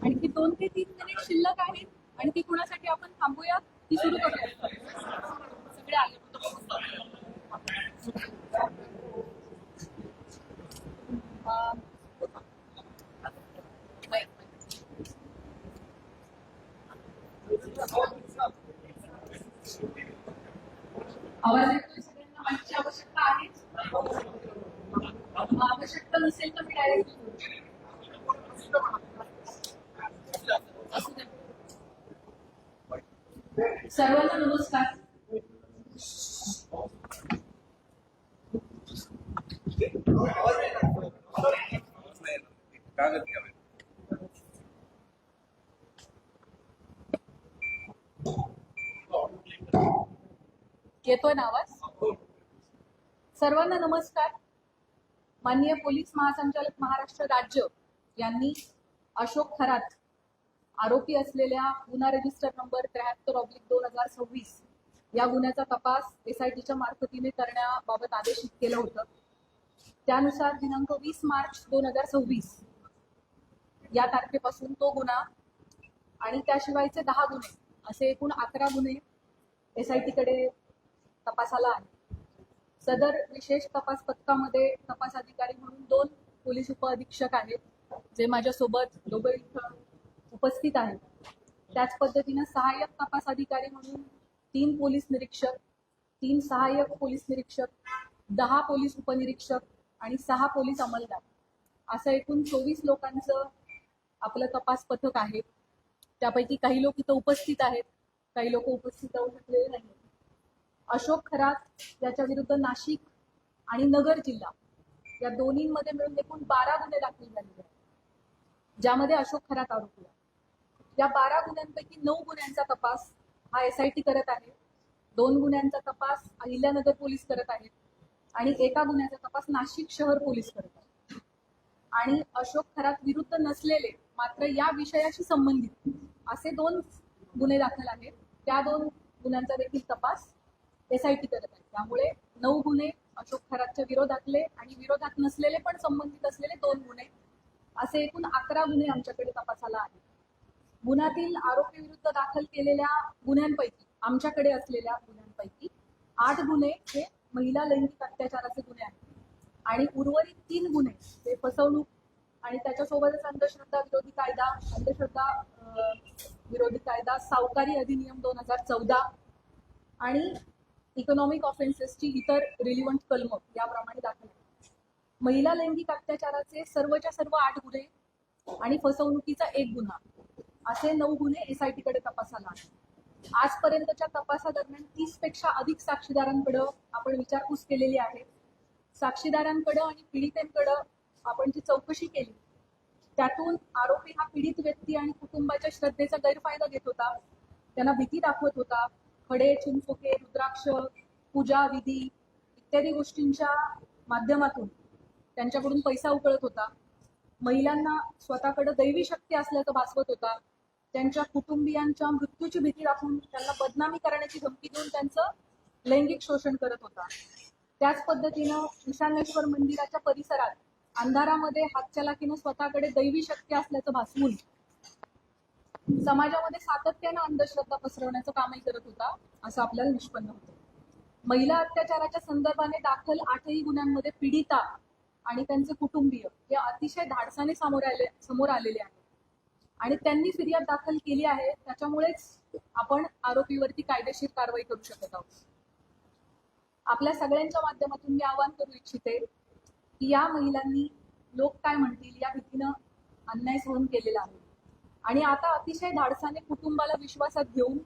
आणखी 2 ते 3 मिनिट शिल्लक आहेत आणि ती कुणासाठी आपण थांबूया ती सुरू करूया. सगळे आले आवाज येतोय सगळ्यांना? माहिती आवश्यकता आहे? आवश्यकता नसेल तर मी डायरेक्ट सर्वांना नमस्कार. येतोय ना आवाज? सर्वांना नमस्कार. माननीय पोलीस महासंचालक महाराष्ट्र राज्य यांनी अशोक खरात आरोपी असलेल्या गुन्हा रजिस्टर नंबर 73/2026 या गुन्ह्याचा तपास SITच्या मार्फतीने करण्याबाबत आदेशित केलं होतं. त्यानुसार दिनांक 20 मार्च 2026 या तारखेपासून तो गुन्हा आणि त्याशिवायचे 10 गुन्हे असे एकूण 11 गुन्हे SITकडे तपासाला आहे. सदर विशेष तपास पथकामध्ये तपास अधिकारी म्हणून 2 पोलीस उपअधीक्षक आहेत जे माझ्यासोबत दोघं इथं उपस्थित आहेत. त्याच पद्धतीनं सहाय्यक तपास अधिकारी म्हणून 3 पोलीस निरीक्षक, 3 सहाय्यक पोलीस निरीक्षक, 10 पोलीस उपनिरीक्षक आणि 6 पोलीस अंमलदार असं एकूण 24 लोकांचं आपलं तपास पथक आहे. त्यापैकी काही लोक इथं उपस्थित आहेत, काही लोक उपस्थित राहू शकलेले नाही. अशोक खरात याच्या विरुद्ध नाशिक आणि नगर जिल्हा या दोन्हीमध्ये मिळून एकूण 12 गुन्हे दाखल झालेले आहेत, ज्यामध्ये अशोक खरात आरोपी आहे. या 12 गुन्ह्यांपैकी 9 गुन्ह्यांचा तपास हा SIT करत आहे, 2 गुन्ह्यांचा तपास अहिल्यानगर पोलीस करत आहेत आणि एका गुन्ह्याचा तपास नाशिक शहर पोलीस करत आहेत. आणि अशोक खरात विरुद्ध नसलेले मात्र या विषयाशी संबंधित असे 2 गुन्हे दाखल आहेत. त्या 2 गुन्ह्यांचा देखील तपास SIT करत आहे. त्यामुळे 9 गुन्हे अशोक खरातच्या विरोधातले आणि विरोधात नसलेले पण संबंधित असलेले 2 गुन्हे असे एकूण 11 गुन्हे आमच्याकडे तपासाला आहेत. गुन्ह्यातील आरोपी विरुद्ध दाखल केलेल्या गुन्ह्यांपैकी आमच्याकडे असलेल्या गुन्ह्यांपैकी 8 गुन्हे हे महिला लैंगिक अत्याचाराचे गुन्हे आहेत आणि उर्वरित 3 गुन्हे हे फसवणूक आणि त्याच्यासोबतच अंधश्रद्धा विरोधी कायदा, अंधश्रद्धा विरोधी कायदा, सावकारी अधिनियम 2014 आणि इकॉनॉमिक ऑफेन्सेसची इतर रिलिव्हंट कलम याप्रमाणे दाखल आहेत. महिला लैंगिक अत्याचाराचे सर्वच्या सर्व 8 गुन्हे आणि फसवणुकीचा 1 गुन्हा असे 9 गुन्हे SITकडे तपासाला आहेत. आजपर्यंतच्या तपासादरम्यान 30 पेक्षा अधिक साक्षीदारांकडे आपण विचारपूस केलेली आहे. साक्षीदारांकडे आणि पीडितेंकडे आपण जी चौकशी केली त्यातून आरोपी हा पीडित व्यक्ती आणि कुटुंबाच्या श्रद्धेचा गैरफायदा घेत होता, त्यांना भीती दाखवत होता, खडे, चिंचोके, रुद्राक्ष, पूजा विधी इत्यादी गोष्टींच्या माध्यमातून त्यांच्याकडून पैसा उकळत होता, महिलांना स्वतःकडे दैवी शक्ती असल्याचं भासवत होता, त्यांच्या कुटुंबियांच्या मृत्यूची भीती दाखवून त्यांना बदनामी करण्याची धमकी देऊन त्यांचं लैंगिक शोषण करत होता. त्याच पद्धतीनं ईशानेश्वर मंदिराच्या परिसरात अंधारामध्ये हातचलाखीनं स्वतःकडे दैवी शक्ती असल्याचं भासवून समाजामध्ये सातत्यानं अंधश्रद्धा पसरवण्याचं कामही करत होता असं आपल्याला निष्पन्न होतं. महिला अत्याचाराच्या संदर्भाने दाखल 8ही गुन्ह्यांमध्ये पीडिता आणि त्यांचे कुटुंबीय हे अतिशय धाडसाने समोर आलेले आहेत आणि त्यांनी फिर्याद दाखल केली आहे. त्याच्यामुळेच आपण आरोपीवरती कायदेशीर कारवाई करू शकत आहोत. आपल्या सगळ्यांच्या माध्यमातून मी आवाहन करू इच्छिते की या महिलांनी लोक काय म्हणतील या भीतीनं अन्याय सहन केलेला आहे आणि आता अतिशय धाडसाने कुटुंबाला विश्वासात घेऊन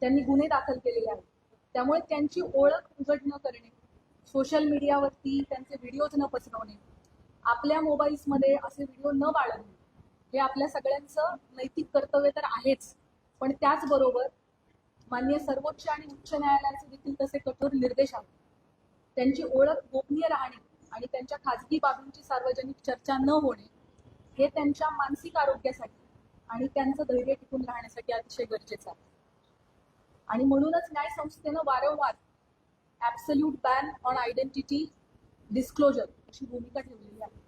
त्यांनी गुन्हे दाखल केलेले आहेत. त्यामुळे त्यांची ओळख उघड न करणे, सोशल मीडियावरती त्यांचे व्हिडिओज न पसरवणे, आपल्या मोबाईल्समध्ये असे व्हिडिओ न बाळगणे हे आपल्या सगळ्यांचं नैतिक कर्तव्य तर आहेच, पण त्याचबरोबर माननीय सर्वोच्च आणि उच्च न्यायालयाचे देखील तसे कठोर निर्देश आहेत. त्यांची ओळख गोपनीय राहणे आणि त्यांच्या खाजगी बाबींची सार्वजनिक चर्चा न होणे हे त्यांच्या मानसिक आरोग्यासाठी आणि त्यांचं धैर्य टिकून राहण्यासाठी अतिशय गरजेचं आहे. आणि म्हणूनच न्याय संस्थेनं वारंवार absolute ban on identity disclosure अशी भूमिका ठेवलेली आहे.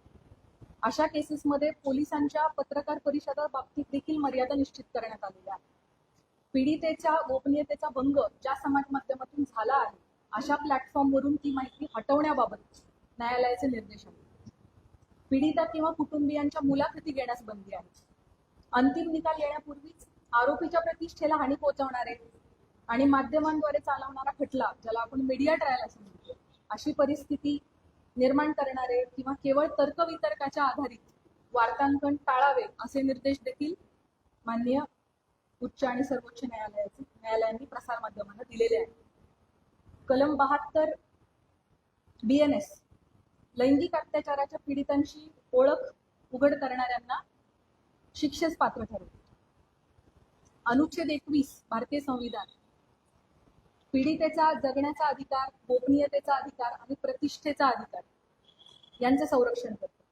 अशा केसेसमध्ये पोलिसांच्या पत्रकार परिषदा बाबतीत देखील मर्यादा निश्चित करण्यात आलेल्या आहे. पीडितेच्या गोपनीयतेचा भंग ज्या समाज माध्यमातून झाला आहे अशा प्लॅटफॉर्मवरून ती माहिती हटवण्याबाबत न्यायालयाचे निर्देश आहेत. पीडिता किंवा कुटुंबियांच्या मुलाखती घेण्यास बंदी आहे. अंतिम निकाल येण्यापूर्वीच आरोपीच्या प्रतिष्ठेला हानी पोहोचवणारे आणि माध्यमांद्वारे चालवणारा खटला, ज्याला आपण मीडिया ट्रायल असं म्हणतो, अशी परिस्थिती निर्माण करणारे किंवा केवळ तर्कवितर्काच्या आधारित वार्तांकन टाळावे असे निर्देश देखील माननीय उच्च आणि सर्वोच्च न्यायालयांनी प्रसारमाध्यमांना दिलेले आहेत. कलम 72 BNS लैंगिक अत्याचाराच्या पीडितांची ओळख उघड करणाऱ्यांना शिक्षेस पात्र ठरवते. अनुच्छेद 21 भारतीय संविधान पीडितेचा जगण्याचा अधिकार, गोपनीयतेचा अधिकार आणि प्रतिष्ठेचा अधिकार यांचे संरक्षण करते.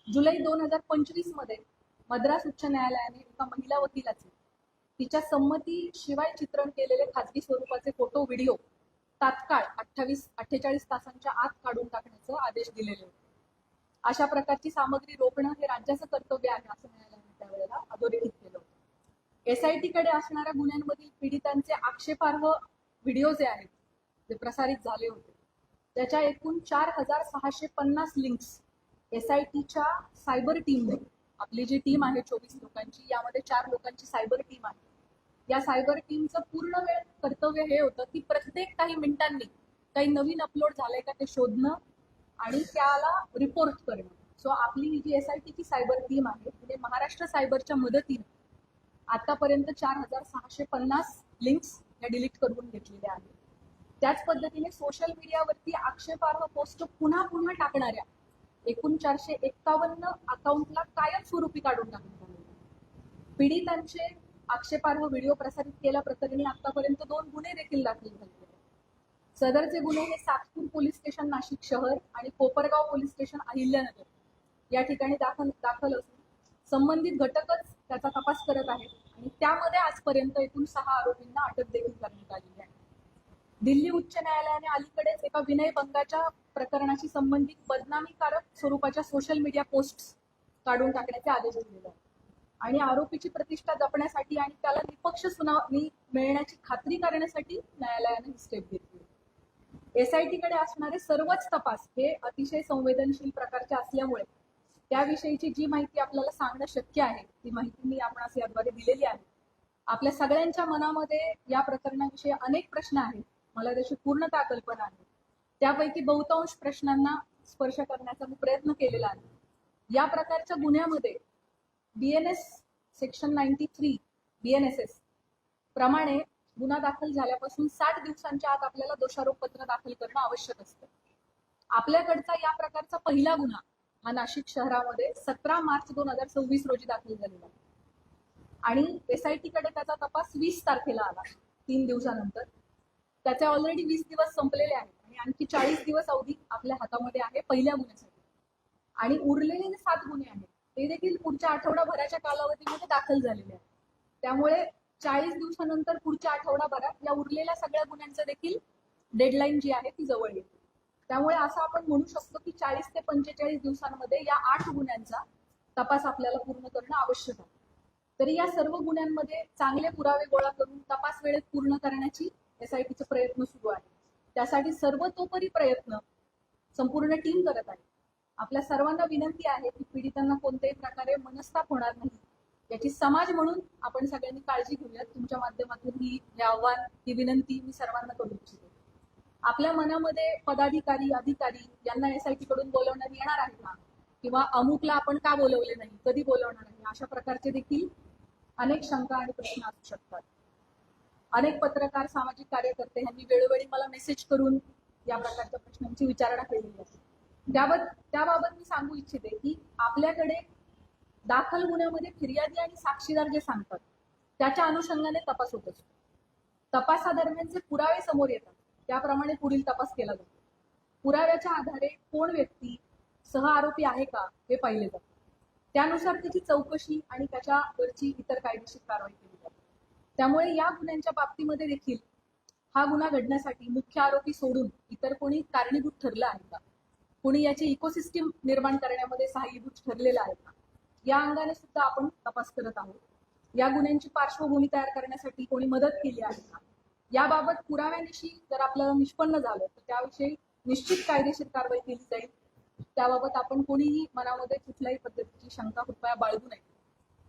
जुलै 2025 मध्ये मद्रास उच्च न्यायालयाने एका महिला वकिलाचे तिच्या संमतीशिवाय चित्रण केलेले खाजगी स्वरूपाचे फोटो व्हिडिओ तात्काळ 48 तासांच्या आत काढून टाकण्याचे आदेश दिलेले होते. अशा प्रकारची सामग्री रोखणं हे राज्याचं कर्तव्य आहे असं न्यायालयाने त्यावेळेला अधोरेखित केलं होतं. SIT कडे असणाऱ्या गुन्ह्यांमधील पीडितांचे आक्षेपार्ह व्हिडिओ जे आहेत, जे प्रसारित झाले होते, त्याच्या एकूण 4650 लिंक्स SITच्या सायबर टीमने, आपली जी टीम आहे 24 लोकांची, यामध्ये 4 लोकांची सायबर टीम आहे. या सायबर टीमचं पूर्ण वेळ कर्तव्य हे होतं की प्रत्येक काही मिनिटांनी काही नवीन अपलोड झालंय का ते शोधणं आणि त्याला रिपोर्ट करणं. सो आपली ही जी SITची सायबर टीम आहे तिने महाराष्ट्र सायबरच्या मदतीने आतापर्यंत 4650 लिंक्स या डिलीट करून घेतलेल्या आहेत. त्याच पद्धतीने सोशल मीडियावरती आक्षेपार्ह पोस्ट पुन्हा पुन्हा टाकणाऱ्या एकूण 451 अकाउंटला कायमस्वरूपी काढून टाकण्यात आले. पीडितांचे आक्षेपार्ह व्हिडिओ प्रसारित केल्याप्रकरणी आतापर्यंत 2 गुन्हे देखील दाखल झाले. सदरचे गुन्हे हे सातपूर पोलीस स्टेशन नाशिक शहर आणि कोपरगाव पोलीस स्टेशन अहिल्यानगर या ठिकाणी दाखल असून संबंधित घटकच त्याचा तपास करत आहेत आणि त्यामध्ये आजपर्यंत एकूण 6 आरोपींना अटक देखील करण्यात आलेली आहे. दिल्ली उच्च न्यायालयाने अलीकडेच एका विनयभंगाच्या प्रकरणाशी संबंधित बदनामीकारक स्वरूपाच्या सोशल मीडिया पोस्ट्स काढून टाकण्याचे आदेश दिलेले आहेत आणि आरोपीची प्रतिष्ठा जपण्यासाठी आणि त्याला निपक्ष सुनावणी मिळण्याची खात्री करण्यासाठी न्यायालयाने ही स्टेप घेतली. SIT कडे असणारे सर्वच तपास हे अतिशय संवेदनशील प्रकारचे असल्यामुळे त्याविषयीची जी माहिती आपल्याला सांगणं शक्य आहे ती माहिती मी आपणास याद्वारे दिलेली आहे. आपल्या सगळ्यांच्या मनामध्ये या प्रकरणाविषयी अनेक प्रश्न आहेत, मला त्याची पूर्णतः कल्पना आहे. त्यापैकी बहुतांश प्रश्नांना स्पर्श करण्याचा मी प्रयत्न केलेला आहे. या प्रकारच्या गुन्ह्यामध्ये BNS सेक्शन 93 BNSS प्रमाणे गुन्हा दाखल झाल्यापासून 60 दिवसांच्या आत आपल्याला दोषारोपपत्र दाखल करणं आवश्यक असतं. आपल्याकडचा या प्रकारचा पहिला गुन्हा हा नाशिक शहरामध्ये 17 मार्च 2026 रोजी दाखल झालेला आहे आणि SIT कडे त्याचा तपास 20 तारखेला आला, 3 दिवसानंतर. त्याचे ऑलरेडी 20 दिवस संपलेले आहेत आणि आणखी 40 दिवस अवधी आपल्या हातामध्ये आहे पहिल्या गुन्ह्यासाठी आणि उरलेले 7 गुन्हे आहेत ते देखील पुढच्या आठवडाभराच्या कालावधीमध्ये दाखल झालेले आहेत. त्यामुळे 40 दिवसानंतर पुढच्या आठवडाभरात या उरलेल्या सगळ्या गुन्ह्यांचं देखील डेडलाईन जी आहे ती जवळ येते. त्यामुळे असं आपण म्हणू शकतो की 40 ते 45 दिवसांमध्ये या 8 गुन्ह्यांचा तपास आपल्याला पूर्ण करणं आवश्यक आहे. तरी या सर्व गुन्ह्यांमध्ये चांगले पुरावे गोळा करून तपास वेळेत पूर्ण करण्याची SITचे प्रयत्न सुरू आहे. त्यासाठी सर्वतोपरी प्रयत्न संपूर्ण टीम करत आहे. आपल्या सर्वांना विनंती आहे की पीडितांना कोणत्याही प्रकारे मनस्ताप होणार नाही याची समाज म्हणून आपण सगळ्यांनी काळजी घेऊयात. तुमच्या माध्यमातून ही आव्हान, ही विनंती मी सर्वांना करू इच्छिते. आपल्या मनामध्ये पदाधिकारी, अधिकारी यांना SIT कडून बोलवण्यात येणार आहे का, किंवा अमुकला आपण का बोलवले नाही, कधी बोलवणार आहे, अशा प्रकारचे देखील अनेक शंका आणि प्रश्न असू शकतात. अनेक पत्रकार, सामाजिक कार्यकर्ते यांनी वेळोवेळी मला मेसेज करून या प्रकारच्या प्रश्नांची विचारणा केलेली आहे. त्याबाबत मी सांगू इच्छिते की आपल्याकडे दाखल गुन्ह्यामध्ये फिर्यादी आणि साक्षीदार जे सांगतात त्याच्या अनुषंगाने तपास होत असतो. तपासादरम्यान जे पुरावे समोर येतात त्याप्रमाणे पुढील तपास केला जातो. पुराव्याच्या आधारे कोण व्यक्ती सह आरोपी आहे का हे पाहिले जाते. त्यानुसार त्याची चौकशी आणि त्याच्यावरची इतर कायदेशीर कारवाई केली जाते. त्यामुळे या गुन्ह्यांच्या बाबतीमध्ये देखील हा गुन्हा घडण्यासाठी मुख्य आरोपी सोडून इतर कोणी कारणीभूत ठरलं आहे का, कोणी याची इकोसिस्टीम निर्माण करण्यामध्ये सहाय्यभूत ठरलेलं आहे का, या अंगाने सुद्धा आपण तपास करत आहोत. या गुन्ह्यांची पार्श्वभूमी तयार करण्यासाठी कोणी मदत केली आहे का, याबाबत पुराव्यानिशी जर आपल्याला निष्पन्न झालं तर त्याविषयी निश्चित कायदेशीर कारवाई केली जाईल. त्याबाबत आपण कोणीही मनामध्ये कुठल्याही पद्धतीची शंका कृपया बाळगू नये.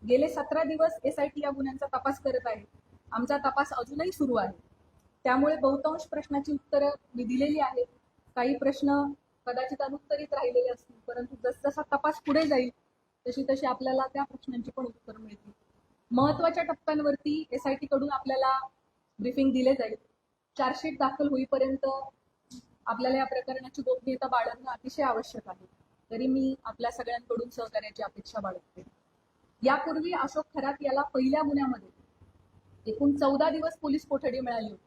गेले 17 दिवस SIT या गुन्ह्यांचा तपास करत आहे. आमचा तपास अजूनही सुरू आहे. त्यामुळे बहुतांश प्रश्नाची उत्तरं मी दिलेली आहेत. काही प्रश्न कदाचित अनुत्तरित राहिलेले असतील, परंतु जसजसा तपास पुढे जाईल तशी तशी आपल्याला त्या प्रश्नांची पण उत्तरं मिळतील. महत्वाच्या टप्प्यांवरती SIT कडून आपल्याला ब्रीफिंग दिले जाईल. चार्जशीट दाखल होईपर्यंत आपल्याला या प्रकरणाची गोपनीयता बाळगणं अतिशय आवश्यक आहे. तरी मी आपल्या सगळ्यांकडून सहकार्याची अपेक्षा बाळगते. यापूर्वी अशोक खरात याला पहिल्या गुन्ह्यामध्ये एकूण 14 दिवस पोलीस कोठडी मिळाली होती.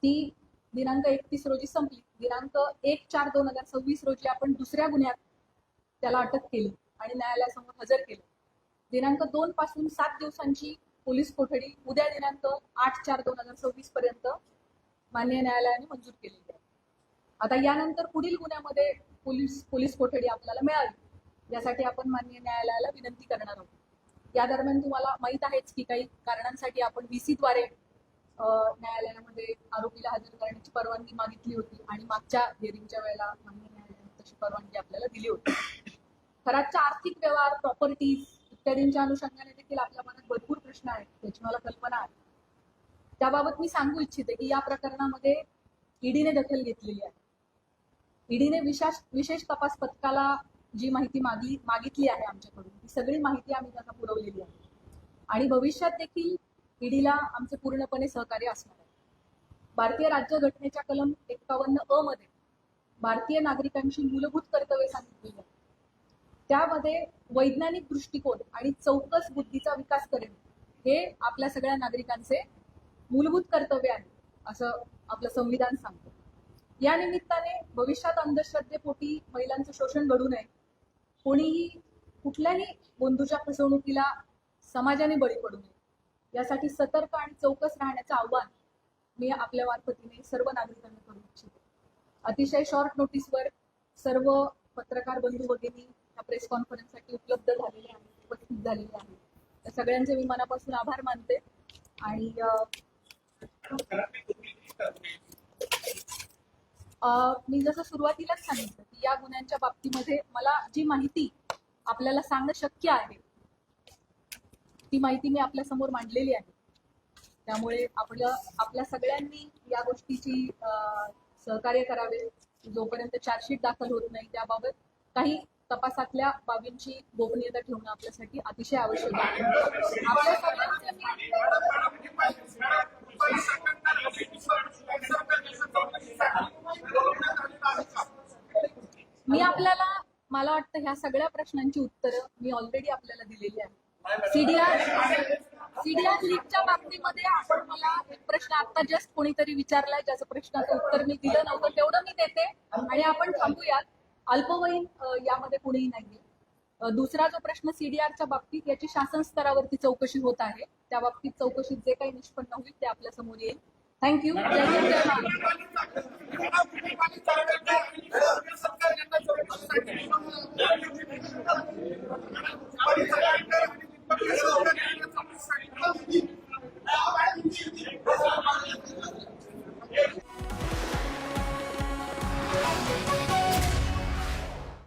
ती दिनांक 31 रोजी संपली. दिनांक 1/4/2026 रोजी आपण दुसऱ्या गुन्ह्यात त्याला अटक केली आणि न्यायालयासमोर हजर केलं. दिनांक 2 पासून 7 दिवसांची पोलीस कोठडी उद्या दिनांक 8/4/2026 पर्यंत माननीय न्यायालयाने मंजूर केलेली आहे. आता यानंतर पुढील गुन्ह्यामध्ये पोलीस कोठडी आपल्याला मिळावी यासाठी आपण माननीय न्यायालयाला विनंती करणार आहोत. या दरम्यान तुम्हाला माहित आहेच की काही कारणांसाठी आपण VC द्वारे न्यायालयामध्ये आरोपीला हजर करण्याची परवानगी मागितली होती आणि मागच्या हिअरिंगच्या वेळेला माननीय न्यायालयाने तशी परवानगी आपल्याला दिली होती. खरातच्या आर्थिक व्यवहार, प्रॉपर्टीज इत्यादींच्या अनुषंगाने देखील आपल्या मनात भरपूर प्रश्न आहेत, त्याची मला कल्पना आहे. त्याबाबत मी सांगू इच्छिते की या प्रकरणामध्ये ईडीने दखल घेतलेली आहे. ईडीने विशेष तपास पथकाला जी माहिती मागितली आहे आमच्याकडून, ती सगळी माहिती आम्ही त्यांना पुरवलेली आहे आणि भविष्यात देखील ईडीला आमचे पूर्णपणे सहकार्य असणार आहे. भारतीय राज्यघटनेच्या कलम 51(अ) मध्ये भारतीय नागरिकांची मूलभूत कर्तव्ये सांगितलेली आहेत. त्यामध्ये वैज्ञानिक दृष्टिकोन आणि चौकस बुद्धीचा विकास करणे हे आपल्या सगळ्या नागरिकांचे मूलभूत कर्तव्य आहे असं आपलं संविधान सांगतं. या निमित्ताने भविष्यात अंधश्रद्धेपोटी महिलांचं शोषण घडू नये, कोणीही कुठल्याही बंधूच्या फसवणुकीला समाजाने बळी पडू नये यासाठी सतर्क आणि चौकस राहण्याचं आव्हान मी आपल्या मार्फतीने सर्व नागरिकांना करू इच्छिते. अतिशय शॉर्ट नोटीसवर सर्व पत्रकार बंधू भगिनी या प्रेस कॉन्फरन्ससाठी उपलब्ध झालेले आहेत, उपस्थित झालेले आहेत. त्या सगळ्यांचे मी मनापासून आभार मानते आणि मी जसं सुरुवातीलाच सांगितलं की या गुन्ह्यांच्या बाबतीमध्ये मला जी माहिती आपल्याला सांगणं शक्य आहे ती माहिती मी आपल्या समोर मांडलेली आहे. त्यामुळे आपल्या सगळ्यांनी या गोष्टीची सहकार्य करावे. जोपर्यंत चार्जशीट दाखल होत नाही त्याबाबत काही तपासातल्या बाबींची गोपनीयता ठेवणं आपल्यासाठी अतिशय आवश्यक आहे. आपल्या सगळ्यांचे मला वाटतं ह्या सगळ्या प्रश्नांची उत्तरं मी ऑलरेडी आपल्याला दिलेली आहे. सीडीआर लीगच्या बाबतीमध्ये आपण मला एक प्रश्न आता जस्ट कोणीतरी विचारलाय, ज्याचं प्रश्नाचं उत्तर मी दिलं नव्हतं, तेवढं मी देते आणि आपण थांबूयात. अल्पवयीन यामध्ये कुणीही नाहीये. दुसरा जो प्रश्न सीडीआरच्या बाबतीत, याची शासन स्तरावरती चौकशी होत आहे. त्या बाबतीत चौकशीत जे काही निष्पन्न होईल ते आपल्या समोर येईल. थँक्यू. जय हिंद, जय महाराष्ट्र.